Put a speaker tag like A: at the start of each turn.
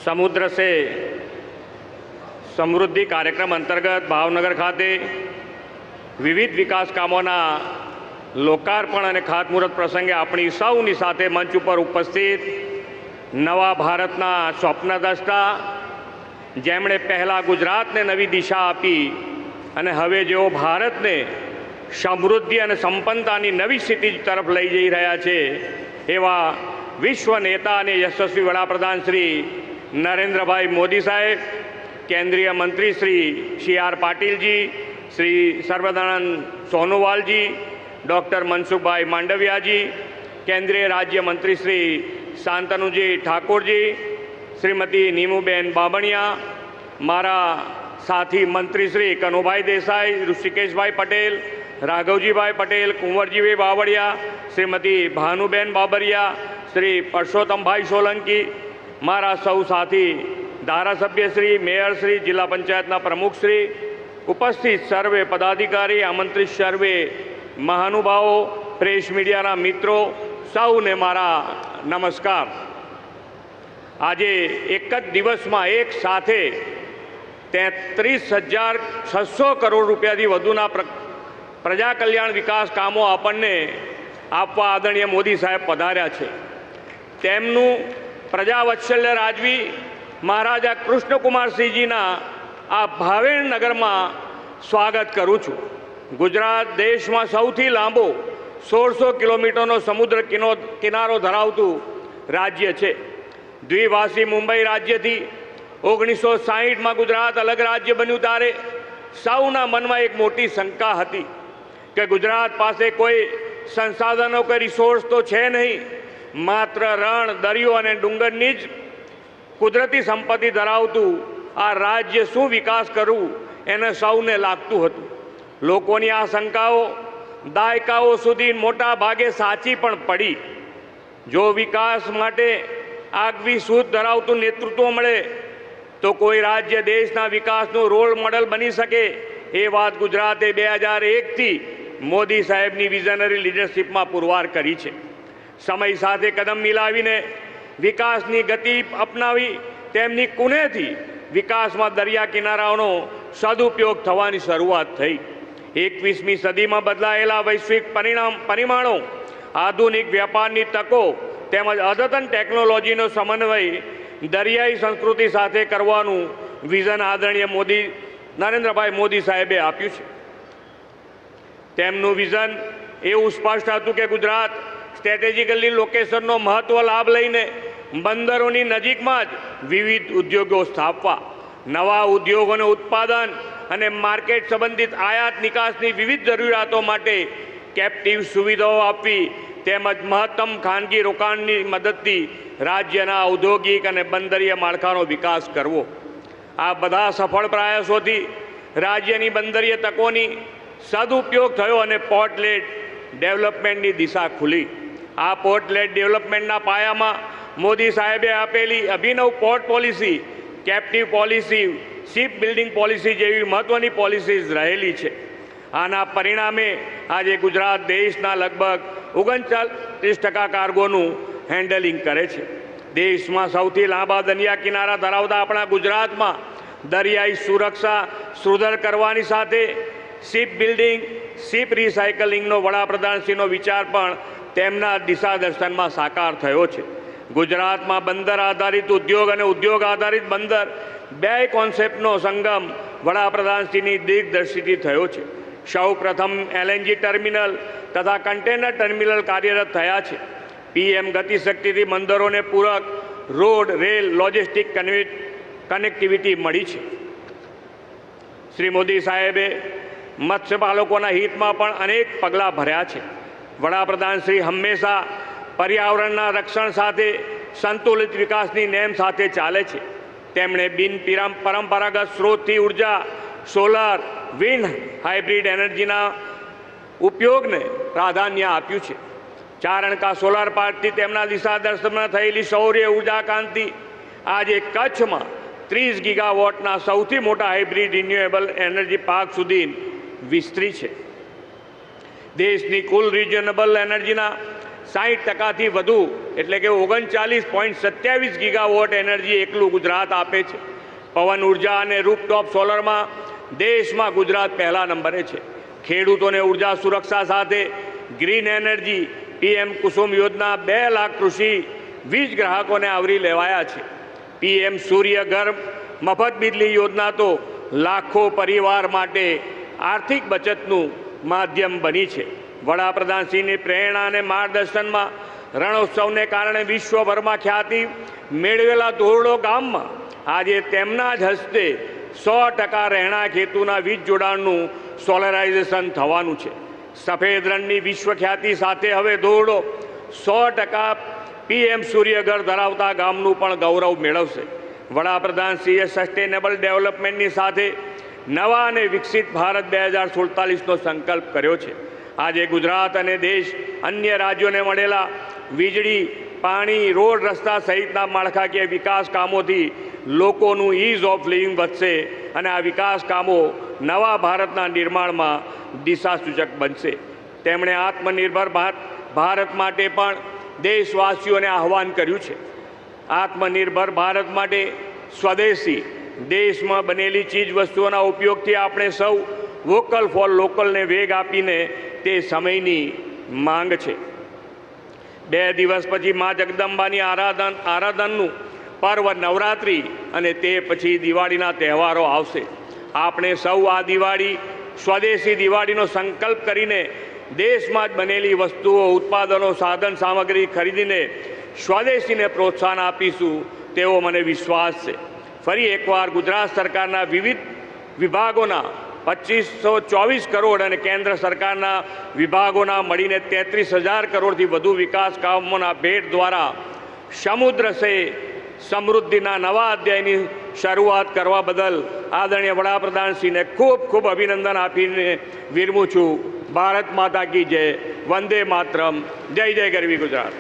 A: समुद्र से समृद्धि कार्यक्रम अंतर्गत भावनगर खाते विविध विकास कामोना लोकार्पण और खातमुहूर्त प्रसंगे अपनी सौनी साथे मंच पर उपस्थित नवा भारतना स्वप्नद्रष्टा जेमणे पहला गुजरात ने नवी दिशा आपी अने हवे जेओ भारत ने समृद्धि और संपन्नतानी नवी स्थिति तरफ लई जई रह्या छे एवा विश्व नेता और यशस्वी वडाप्रधान श्री नरेन्द्रभाई मोदी साहेब, केंद्रीय मंत्री श्री आर पाटिल जी, श्री सर्बानंद सोनोवाल जी, डॉक्टर मनसुखभाई मांडविया जी, केंद्रीय राज्य मंत्री श्री शांतनुजी ठाकुर जी, श्रीमती नीमूबेन बाबणिया, मारा साथी मंत्री श्री कनुभाई देसाई, ऋषिकेशभाई पटेल, राघवजीभाई पटेल, कुंवरजीभाई बावड़िया, श्रीमती भानुबेन बाबरिया, श्री परसोत्तमभाई सोलंकी, मारा सौ साथी धारासभ्य श्री, मेयर श्री, जिला पंचायतना प्रमुख श्री, उपस्थित सर्वे पदाधिकारी, आमंत्रित सर्वे महानुभावों, प्रेस मीडिया मित्रों, सौने मारा नमस्कार। आज एक ज दिवस में एक साथे 33,600 करोड़ रुपया थी वधुना प्रजा कल्याण विकास कामों आपने आपवा आदरणीय मोदी साहेब पधार्या छे। तेमनु प्रजावत्सल्य राजवी महाराजा कृष्णकुमार सिंहजीना आ भावेण नगर में स्वागत करूँ छूँ। गुजरात देश में सौथी लांबो 1600 किलोमीटर समुद्र किनारो धरावतु राज्य है। द्विभाषी मुंबई राज्य थी 1960 में गुजरात अलग राज्य बन्यु त्यारे सौना मन में एक मोटी शंका थी कि गुजरात पासे कोई संसाधनों के रिसोर्स तो है नहीं, मात्र रण दरियो और डूंगरनी ज कुदरती संपत्ति धरावतु आ राज्य शू विकास करूँ एने सौने लागतुं हतुं। लोकोनी आ शंकाओ दायकाओ सुधी मोटा भागे साची पण पड़ी। जो विकास माटे आगवी सूझ धरावतुं नेतृत्व मळे तो कोई राज्य देशना विकासनुं रोल मॉडल बनी सके ए बात गुजराते 2001 थी मोदी साहेबनी विजनरी लीडरशीप में पुरवार करी छे। समय साथे कदम मिलावीने विकासनी गति अपनावी तेमनी कुनेथी विकास में दरिया किनाराओनो सदुपयोग थवानी शरूआत थई। 21મી सदी में बदलायेला वैश्विक परिमाणों, आधुनिक व्यापारनी तको तेमज अद्यतन टेक्नोलॉजीनो समन्वय दरियाई संस्कृति साथे करवानुं विजन आदरणीय मोदी नरेन्द्रभाई मोदी साहेबे आप्युं छे। तेमनुं विजन एवुं स्पष्ट हतुं के गुजरात स्ट्रेटेजिकली लोकेशननो महत्व लाभ लईने बंदरोनी नजीकमां ज विविध उद्योगों स्थापवा, नवा उद्योगोने उत्पादन અને માર્કેટ સંબંધિત આયાત નિકાસની વિવિધ જરૂરિયાતો માટે કેપ્ટિવ સુવિધાઓ આપવી તેમજ મહત્તમ ખાનગી રોકાણની મદદથી રાજ્યના ઔદ્યોગિક અને બંદરીય માળખાનો વિકાસ કરવો। આ બધા સફળ પ્રયાસોથી રાજ્યની બંદરીય તકોની સદુપયોગ થયો અને પોર્ટ લેડ ડેવલપમેન્ટની દિશા ખુલી। આ પોર્ટ લેડ ડેવલપમેન્ટના પાયામાં મોદી સાહેબે આપેલી અભિનવ port policy, captive policy, ship building policy જેવી મહત્વની પોલિસીઝ રહેલી છે। આના પરિણામે આજે ગુજરાત દેશના લગભગ 39% કાર્ગોનું હેન્ડલિંગ કરે છે। દેશમાં સૌથી લાંબા દરિયા કિનારા ધરાવતા આપણા ગુજરાતમાં દરિયાઈ સુરક્ષા સુદૃઢ કરવાની સાથે શિપ બિલ્ડિંગ, શિપ રિસાયકલિંગનો વડાપ્રધાનશ્રીનો વિચાર પણ તેમના દિશાદર્શનમાં સાકાર થયો છે। ગુજરાતમાં બંદર આધારિત ઉદ્યોગ અને ઉદ્યોગ આધારિત બંદર બે કોન્સેપ્ટનો સંગમ વડાપ્રધાનશ્રીની દિગ્દર્શિથી થયો છે। સૌ પ્રથમ LNG ટર્મિનલ તથા કન્ટેનર ટર્મિનલ કાર્યરત થયા છે। PM ગતિશક્તિથી બંદરોને પૂરક રોડ, રેલ, લોજિસ્ટિક કનેક્ટિવિટી મળી છે। શ્રી મોદી સાહેબે મત્સ્યપાલકોના હિતમાં પણ અનેક પગલાં ભર્યા છે। વડાપ્રધાનશ્રી હંમેશા पर्यावरणना रक्षण साथे संतुलित विकासनी नेम साथे चाले छे। तेमणे बिन परंपरागत स्रोतथी ऊर्जा, सोलर, विंड, हाइब्रिड एनर्जीना उपयोगने प्राधान्य आप्युं छे। चारणका सोलर पार्कथी तेमना दिशादर्शનમાં थयेली सौर्य ऊर्जा क्रांति आज कच्छमां 30 गीगावॉटना सौथी मोटा हाइब्रिड रिन्यूएबल एनर्जी पार्क सुधी विस्तरी छे। देशनी कुल रिन्यूएबल एनर्जीना 60% वधु એટલે કે 39.27 ગીગાવોટ એનર્જી એકલું ગુજરાત આપે છે. પવન ઉર્જા અને રૂફટોપ સોલરમાં દેશમાં ગુજરાત પહેલા નંબરે છે. ખેડૂતોને ઉર્જા સુરક્ષા સાથે ગ્રીન એનર્જી પીએમ કુસુમ યોજના 2 લાખ કૃષિ વીજ ગ્રાહકોને આવરી લેવાયા છે. પીએમ સૂર્ય ઘર મફત બિજલી યોજના તો લાખો પરિવાર માટે આર્થિક બચતનું માધ્યમ બની છે. વડાપ્રધાનશ્રીની પ્રેરણા અને માર્ગદર્શનમાં રણોત્સવને કારણે વિશ્વભરમાં ખ્યાતિ મેળવેલા ધોરડો ગામમાં આજે તેમના જ હસ્તે 100% રહેણાંક હેતુના વીજ જોડાણનું સોલરાઇઝેશન થવાનું છે. સફેદ રણની વિશ્વ ખ્યાતિ સાથે હવે ધોરડો 100% પીએમ સૂર્યઘર ધરાવતા ગામનું પણ ગૌરવ મેળવશે. વડાપ્રધાનશ્રીએ સસ્ટેનેબલ ડેવલપમેન્ટની સાથે નવા અને વિકસિત ભારત 2047નો સંકલ્પ કર્યો છે. આજે ગુજરાત અને દેશ અન્ય રાજ્યોને મળેલા વીજળી, પાણી, રોડ, રસ્તા સહિતના માળખાકીય વિકાસ કામોથી લોકોનું ઇઝ ઓફ લિવિંગ વધશે અને આ વિકાસ કામો નવા ભારતના નિર્માણમાં દિશાસૂચક બનશે. તેમણે આત્મનિર્ભર ભારત માટે પણ દેશવાસીઓને આહ્વાન કર્યું છે. આત્મનિર્ભર ભારત માટે સ્વદેશી દેશમાં બનેલી ચીજ વસ્તુઓના ઉપયોગથી આપણે સૌ વોકલ ફોર લોકલને વેગ આપીને તે સમયની માંગ છે. 2 દિવસ પછી મા જગદંબાની આરાધનનું પર્વ નવરાત્રિ અને તે પછી દિવાળીના તહેવારો આવશે. આપણે સૌ આ દિવાળી સ્વદેશી દિવાળીનો સંકલ્પ કરીને દેશમાં જ બનેલી વસ્તુઓ, ઉત્પાદનો, સાધન સામગ્રી ખરીદીને સ્વદેશીને પ્રોત્સાહન આપીશું તેવો મને વિશ્વાસ છે. ફરી એકવાર ગુજરાત સરકારના વિવિધ વિભાગોના 2524 કરોડ અને કેન્દ્ર સરકારના વિભાગોના મળીને 33,000 કરોડથી વધુ વિકાસ કામોના ભેટ દ્વારા સમુદ્ર સે સમૃદ્ધિના નવા અધ્યાયની શરૂઆત કરવા બદલ આદરણીય વડાપ્રધાનશ્રીને ખૂબ ખૂબ અભિનંદન આપીને વિરમું છું. ભારત માતા કી જય. વંદે માતરમ. જય જય ગરવી ગુજરાત.